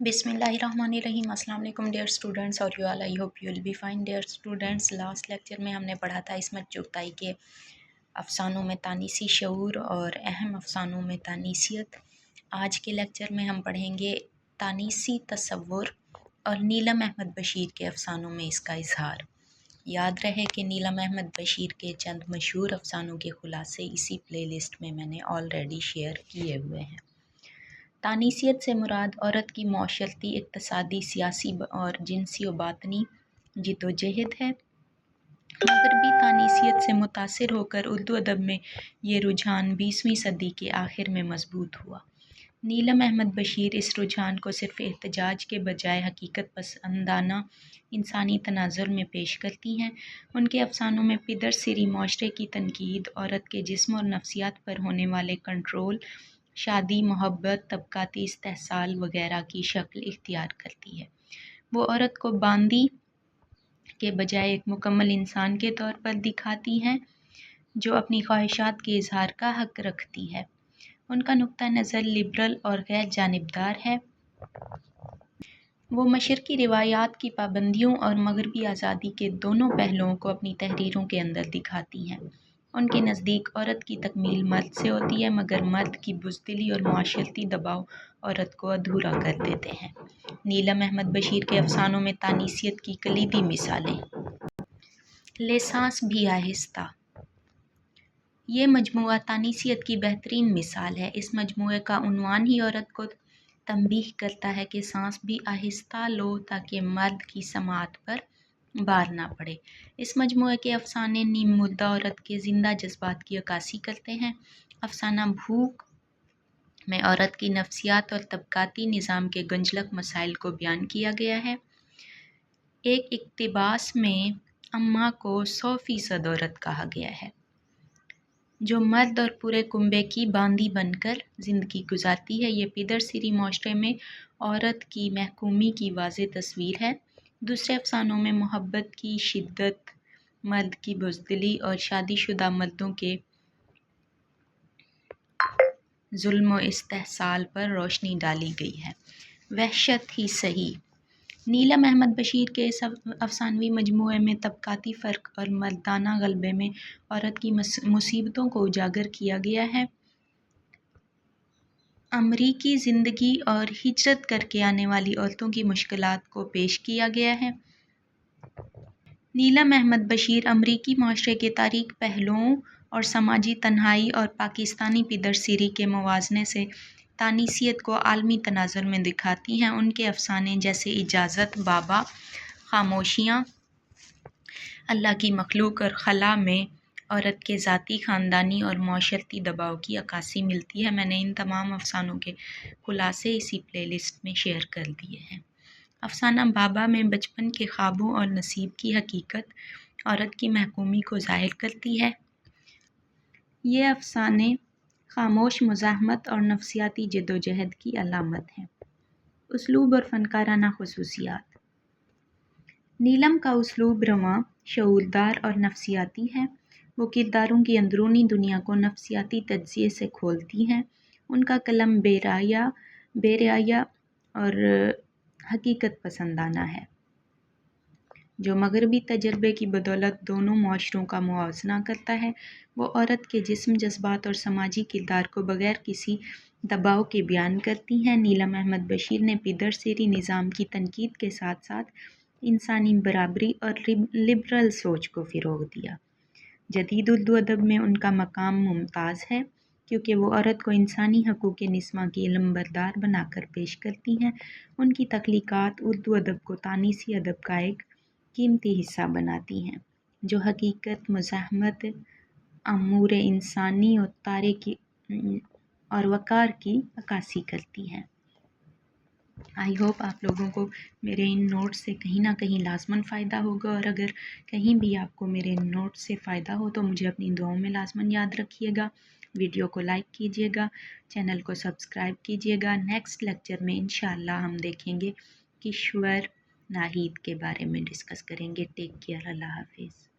बिस्मिल्लाहिर्रहमानिर्रहीम। अस्सलाम वालेकुम डियर स्टूडेंट्स और you all, I hope you will be fine dear students. Last lecture में हमने पढ़ा था इसमत चुगताई के अफसानों में तानीसी शऊर और अहम अफसानों में तानीसियत। आज के लेक्चर में हम पढ़ेंगे तानीसी तसव्वुर और नीलम अहमद बशीर के अफसानों में इसका इजहार। याद रहे कि नीलम अहमद बशीर के चंद मशहूर अफसानों के खुलासे इसी प्लेलिस्ट में मैंने ऑलरेडी शेयर किए हुए हैं। तानीसियत से मुराद औरत की मौशरती, इक़्तिसादी, सियासी और जिनसी व बातनी जिद्दोजहद है। मगरबी तानीसियत से मुतासिर होकर उर्दू अदब में ये रुझान 20वीं सदी के आखिर में मजबूत हुआ। नीलम अहमद बशीर इस रुझान को सिर्फ़ एहतजाज के बजाय हकीकत पसंदाना इंसानी तनाज़ुर में पेश करती हैं। उनके अफसानों में पिदर सिरी माशरे की तनकीद, औरत के जिस्म और नफ्सियात पर होने वाले कंट्रोल, शादी, मोहब्बत, तबकाती इस्तेहसाल वगैरह की शक्ल इख्तियार करती है। वो औरत को बांदी के बजाय एक मुकम्मल इंसान के तौर पर दिखाती हैं जो अपनी ख्वाहिशात के इजहार का हक रखती है। उनका नुक्ता नज़र लिबरल और गैर जानिबदार है। वो मशरकी रिवायात की पाबंदियों और मगरबी आज़ादी के दोनों पहलुओं को अपनी तहरीरों के अंदर दिखाती हैं। उनके नज़दीक औरत की तकमील मर्द से होती है, मगर मर्द की बुज़दिली और माशरती दबाव औरत को अधूरा कर देते हैं। नीलम अहमद बशीर के अफसानों में तानीसियत की कलीदी मिसालें। लेसांस भी आहिस्ता। ये मजमूआ तानीसियत की बेहतरीन मिसाल है। इस मजमूए का उन्वान ही औरत को तंबीह करता है कि सांस भी आहिस्ता लो ताकि मर्द की समाअत पर बार ना पड़े। इस मजमूए के अफसाने नीम मुर्दा औरत के ज़िंदा जज्बात की अक्कासी करते हैं। अफसाना भूख में औरत की नफ्सियात और तबकाती निज़ाम के गंजलक मसाइल को बयान किया गया है। एक इक्तिबास में अम्मा को 100% औरत कहा गया है, जो मर्द और पूरे कुंबे की बांदी बनकर ज़िंदगी गुजारती है। ये पिदर सिरी माशरे में औरत की महकूमी की वाज़ेह तस्वीर है। दूसरे अफसानों में मोहब्बत की शिद्दत, मर्द की बुज़दिली और शादीशुदा मर्दों के जुल्म व इस्तेहसाल पर रोशनी डाली गई है। वहशत ही सही। नीलम अहमद बशीर के इस अफसानवी मजमूए में तबकाती फ़र्क और मर्दाना गलबे में औरत की मुसीबतों को उजागर किया गया है। अमरीकी ज़िंदगी और हिजरत करके आने वाली औरतों की मुश्किलात को पेश किया गया है। नीलम अहमद बशीर अमरीकी माशरे के तारीक पहलुओं और समाजी तन्हाई और पाकिस्तानी पिदर सिरी के मुवाज़ने से तानीसियत को आलमी तनाज़ुर में दिखाती हैं। उनके अफसाने जैसे इजाज़त, बाबा, खामोशियाँ, अल्लाह की मखलूक और खला में औरत के ज़ाती, ख़ानदानी और माशरती दबाव की अक्कासी मिलती है। मैंने इन तमाम अफसानों के खुलासे इसी प्लेलिस्ट में शेयर कर दिए हैं। अफसाना बाबा में बचपन के ख्वाबों और नसीब की हकीकत औरत की महकूमी को ज़ाहिर करती है। ये अफसाने खामोश मुज़ाहमत और नफ्सियाती जद्दोजहद की अलामत हैं। उसलूब और फ़नकाराना खुसूसियात। नीलम का उसलूब रवां, शऊरदार और नफ्सियाती है। वो किरदारों की अंदरूनी दुनिया को नफ्सियाती तज्ज़िये से खोलती हैं। उनका कलम बेरियाया और हकीकत पसंदाना है, जो मगरबी तजर्बे की बदौलत दोनों माशरों का मुआवजना करता है। वो औरत के जिस्म, जज्बात और समाजी किरदार को बग़ैर किसी दबाव के बयान करती हैं। नीलम अहमद बशीर ने पिदर सिरी निज़ाम की तनकीद के साथ साथ इंसानी बराबरी और लिबरल सोच को फ़रोग़ दिया। जदीद उर्दू अदब में उनका मकाम मुमताज़ है, क्योंकि वो औरत को इंसानी हकूक़ निस्मा की इल्मबरदार बनाकर पेश करती हैं। उनकी तख्लीक़ात उर्दू अदब को तानीसी अदब का एक कीमती हिस्सा बनाती हैं, जो हकीकत, मुज़ाहमत, अमूर इंसानी और और वक़ार की अक्कासी करती हैं। आई होप आप लोगों को मेरे इन नोट्स से कहीं ना कहीं लाज़मन फ़ायदा होगा, और अगर कहीं भी आपको मेरे इन नोट्स से फ़ायदा हो तो मुझे अपनी दुआओं में लाज़मन याद रखिएगा। वीडियो को लाइक कीजिएगा, चैनल को सब्सक्राइब कीजिएगा। नेक्स्ट लेक्चर में इंशाअल्लाह हम देखेंगे किश्वर नाहिद के बारे में डिस्कस करेंगे। टेक केयर, अल्लाह हाफिज़।